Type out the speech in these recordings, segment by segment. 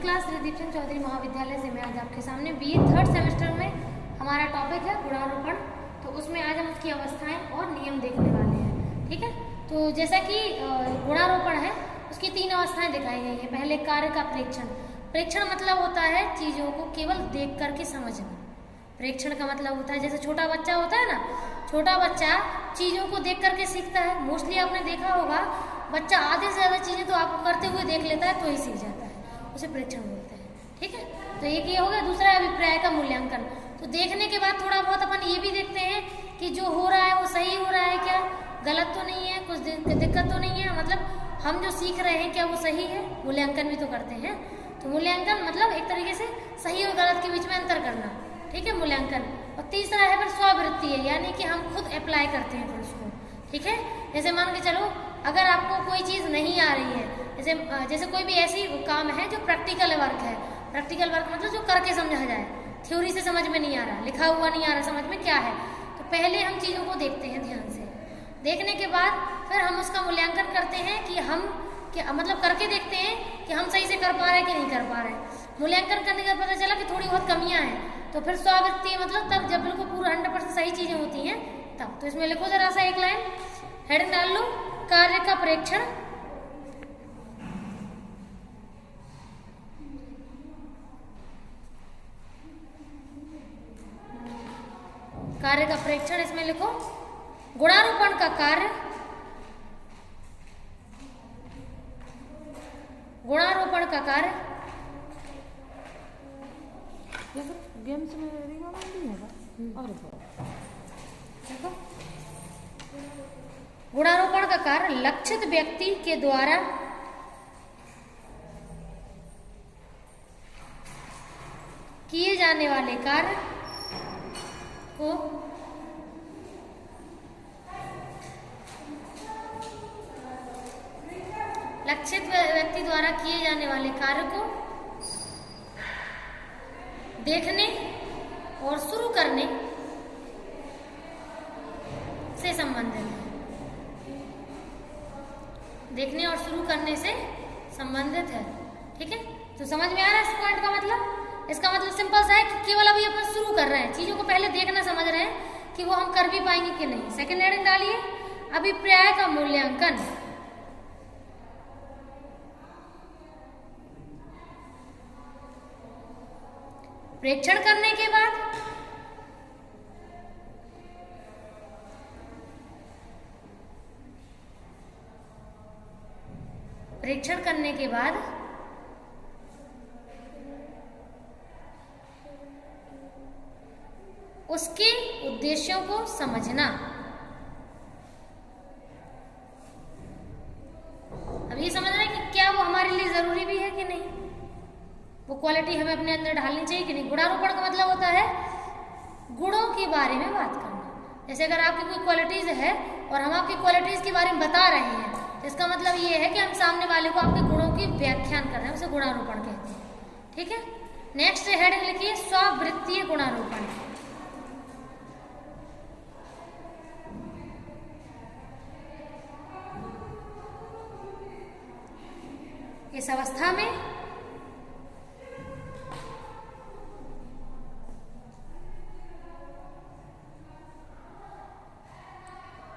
Class ऋदीप चंद चौधरी महाविद्यालय से मैं आज आपके सामने बीए थर्ड सेमेस्टर में हमारा टॉपिक है गुणारोपण। तो उसमें आज हम उसकी अवस्थाएं और नियम देखने वाले हैं। ठीक है, तो जैसा कि गुणारोपण है उसकी 3 अवस्थाएं दिखाई गई हैं। पहले कार्य का प्रेक्षण। प्रेक्षण मतलब होता है चीज़ों को केवल देख करके समझना। प्रेक्षण का मतलब होता है जैसे छोटा बच्चा होता है ना, छोटा बच्चा चीज़ों को देख करके सीखता है। मोस्टली आपने देखा होगा बच्चा आधे से ज़्यादा चीज़ें तो आपको करते हुए देख लेता है तो ही सीख जाता है, उसे प्रेक्षण बोलते हैं। ठीक है, तो एक ये हो गया। दूसरा है अभिप्राय का मूल्यांकन। तो देखने के बाद थोड़ा बहुत अपन ये भी देखते हैं कि जो हो रहा है वो सही हो रहा है क्या, गलत तो नहीं है, कुछ दिक्कत तो नहीं है, मतलब हम जो सीख रहे हैं क्या वो सही है। मूल्यांकन भी तो करते हैं। तो मूल्यांकन मतलब एक तरीके से सही और गलत के बीच में अंतर करना। ठीक है, मूल्यांकन। और तीसरा है फिर स्ववृत्ति है, यानी कि हम खुद अप्लाई करते हैं फिर उसको। ठीक है, जैसे मान के चलो अगर आपको कोई चीज़ नहीं आ रही है, जैसे कोई भी ऐसी काम है जो प्रैक्टिकल वर्क है। प्रैक्टिकल वर्क मतलब जो करके समझा जाए, थ्योरी से समझ में नहीं आ रहा, लिखा हुआ नहीं आ रहा समझ में क्या है। तो पहले हम चीज़ों को देखते हैं ध्यान से। देखने के बाद फिर हम उसका मूल्यांकन करते हैं कि हम क्या मतलब करके देखते हैं कि हम सही से कर पा रहे हैं कि नहीं कर पा रहे हैं। मूल्यांकन करने के बाद पता चला कि थोड़ी बहुत कमियां हैं, तो फिर स्ववृत्ति मतलब तब जब बिल्कुल पूरा 100% सही चीज़ें होती हैं तब। तो इसमें लिखो जरा सा एक लाइन, हेडिंग डाल लो, कार्य का प्रेक्षण। कार्य का प्रेक्षण इसमें लिखो। गुणारोपण का कार्य, गुणारोपण का कार्य गेम्स में भी है और देखो, गुणारोपण का कार्य लक्षित व्यक्ति के द्वारा किए जाने वाले कार्य को लक्षित व्यक्ति द्वारा किए जाने वाले कार्य को देखने और शुरू करने से संबंधित है। देखने और शुरू करने से संबंधित है। ठीक है, तो समझ में आ रहा है इस पॉइंट का मतलब? इसका मतलब सिंपल सा है कि केवल अभी अपन शुरू कर रहे हैं, चीजों को पहले देखना समझ रहे हैं कि वो हम कर भी पाएंगे कि नहीं। सेकंड हेडिंग डालिए, अभिप्राय का मूल्यांकन। प्रेक्षण करने के बाद उसके उद्देश्यों को समझना। अब ये समझना है कि क्या वो हमारे लिए जरूरी भी है कि नहीं, वो क्वालिटी हमें अपने अंदर डालनी चाहिए कि नहीं। गुणारोपण का मतलब होता है गुणों के बारे में बात करना। जैसे अगर आपकी कोई क्वालिटीज है और हम आपकी क्वालिटीज के बारे में बता रहे हैं तो इसका मतलब ये है कि हम सामने वाले को आपके गुणों की व्याख्यान कर रहे हैं, उसे गुणारोपण कहते हैं। ठीक है, नेक्स्ट हेडिंग लिखिए, स्ववृत्तीय गुणारोपण। इस अवस्था में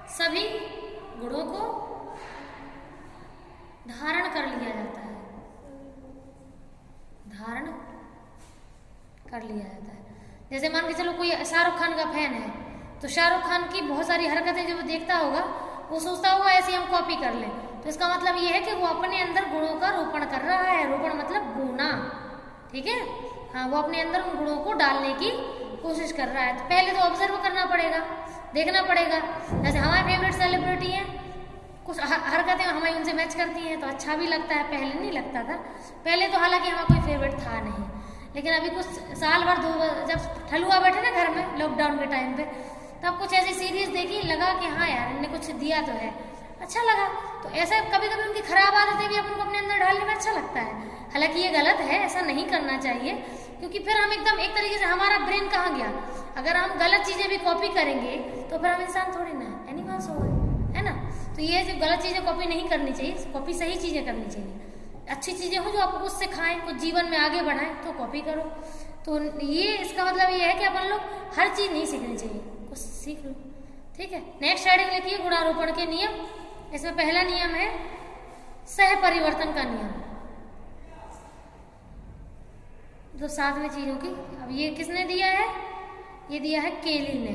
सभी गुणों को धारण कर लिया जाता है, धारण कर लिया जाता है। जैसे मान के चलो कोई शाहरुख खान का फैन है तो शाहरुख खान की बहुत सारी हरकतें जो वो देखता होगा वो सोचता होगा ऐसे हम कॉपी कर लें। तो इसका मतलब ये है कि वो अपने अंदर गुणों का रोपण कर रहा है। रोपण मतलब बोना। ठीक है, हाँ, वो अपने अंदर उन गुणों को डालने की कोशिश कर रहा है। तो पहले तो ऑब्जर्व करना पड़ेगा, देखना पड़ेगा। जैसे हमारे फेवरेट सेलिब्रिटी हैं, कुछ हरकतें हमें उनसे मैच करती हैं तो अच्छा भी लगता है। पहले नहीं लगता था, पहले तो हालांकि हमारा कोई फेवरेट था नहीं, लेकिन अभी कुछ साल भर जब ठलुआ बैठे ना घर में लॉकडाउन के टाइम पे, तब कुछ ऐसी सीरीज देखी, लगा कि हाँ यार इनने कुछ दिया तो है, अच्छा लगा। तो ऐसे कभी कभी उनकी खराब आदतें भी अपन को अपने अंदर डालने में अच्छा लगता है। हालांकि ये गलत है, ऐसा नहीं करना चाहिए, क्योंकि फिर हम एकदम एक तरीके से हमारा ब्रेन कहाँ गया। अगर हम गलत चीज़ें भी कॉपी करेंगे तो फिर हम इंसान थोड़ी ना एनिमल्स हो गए, है ना। तो ये जो गलत चीज़ें कॉपी नहीं करनी चाहिए, कॉपी सही चीज़ें करनी चाहिए। अच्छी चीज़ें हो जो आपको कुछ सिखाएं, कुछ जीवन में आगे बढ़ाएं, तो कॉपी करो। तो ये इसका मतलब ये है कि अपन लोग हर चीज़ नहीं सीखनी चाहिए, कुछ सीख लो। ठीक है, नेक्स्ट हेडिंग लिखिए गुणारोपण के नियम। इसमें पहला नियम है सह परिवर्तन का नियम। तो साथ में चीजों की, अब ये किसने दिया है? ये दिया है केली ने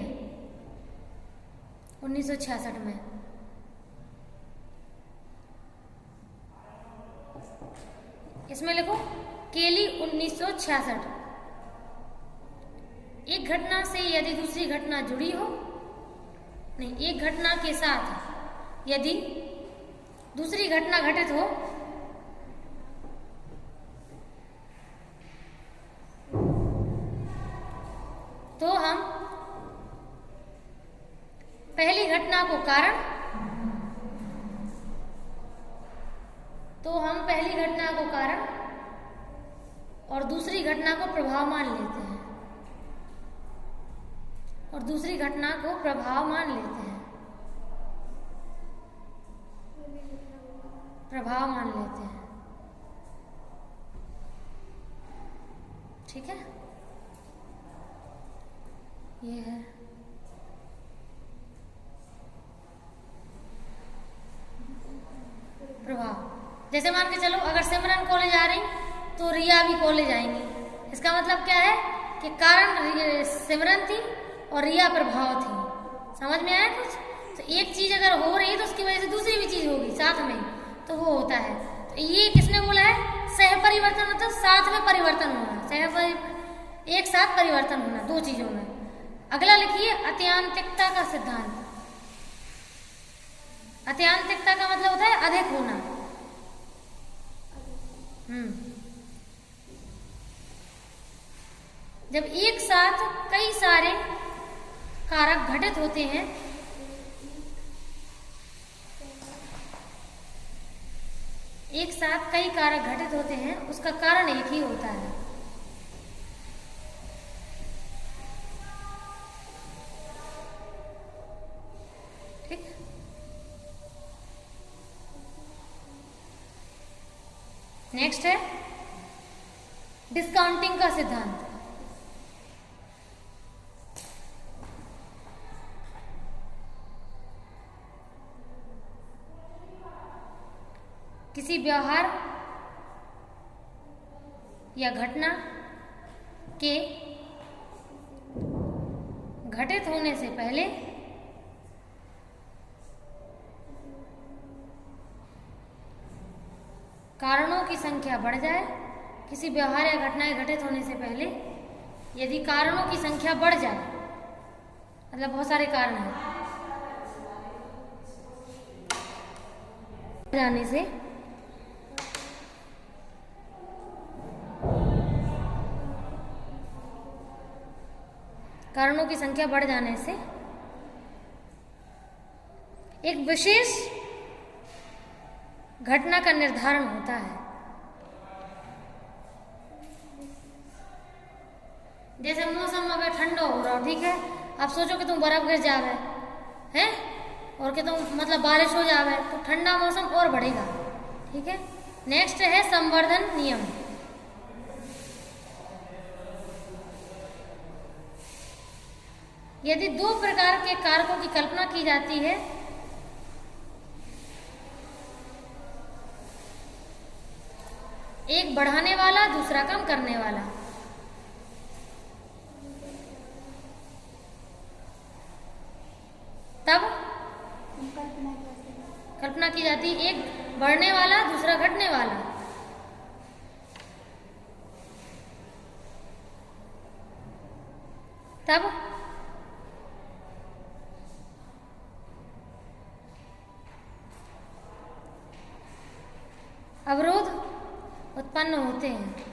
1966 में। इसमें लिखो केली 1966। एक घटना से यदि दूसरी घटना जुड़ी हो, नहीं, एक घटना के साथ यदि दूसरी घटना घटित हो तो हम पहली घटना को कारण, और दूसरी घटना को प्रभाव मान लेते हैं, प्रभाव मान लेते हैं। ठीक है, ये है। प्रभाव, जैसे मान के चलो अगर सिमरन कॉलेज आ रही तो रिया भी कॉलेज आएंगी। इसका मतलब क्या है कि कारण सिमरन थी और रिया प्रभाव थी। समझ में आया कुछ? तो एक चीज अगर हो रही है तो उसकी वजह से दूसरी भी चीज होगी साथ में, तो वो होता है। तो ये किसने बोला है? सह परिवर्तन, मतलब साथ में परिवर्तन होना, एक साथ परिवर्तन होना दो चीजों में। अगला लिखिए अत्यांतिकता का सिद्धांत। अत्यांतिकता का मतलब होता है अधिक होना। जब एक साथ कई सारे कारक घटित होते हैं, एक साथ कई कारक घटित होते हैं, उसका कारण एक ही होता है। ठीक, नेक्स्ट है डिस्काउंटिंग का सिद्धांत। किसी व्यवहार या घटना के घटित होने से पहले कारणों की संख्या बढ़ जाए। किसी व्यवहार या घटना के घटित होने से पहले यदि कारणों की संख्या बढ़ जाए, मतलब बहुत सारे कारण हैं, जाने से कारणों की संख्या बढ़ जाने से एक विशेष घटना का निर्धारण होता है। जैसे मौसम अगर ठंडा हो रहा हो, ठीक है, आप सोचो कि तुम बर्फ गिर जावे हैं और कि तुम मतलब बारिश हो जावे, तो ठंडा मौसम और बढ़ेगा। ठीक है, नेक्स्ट है संवर्धन नियम। यदि दो प्रकार के कारकों की कल्पना की जाती है, एक बढ़ाने वाला दूसरा कम करने वाला, तब कल्पना की जाती है एक बढ़ने वाला दूसरा घटने वाला, तब अवरोध उत्पन्न होते हैं।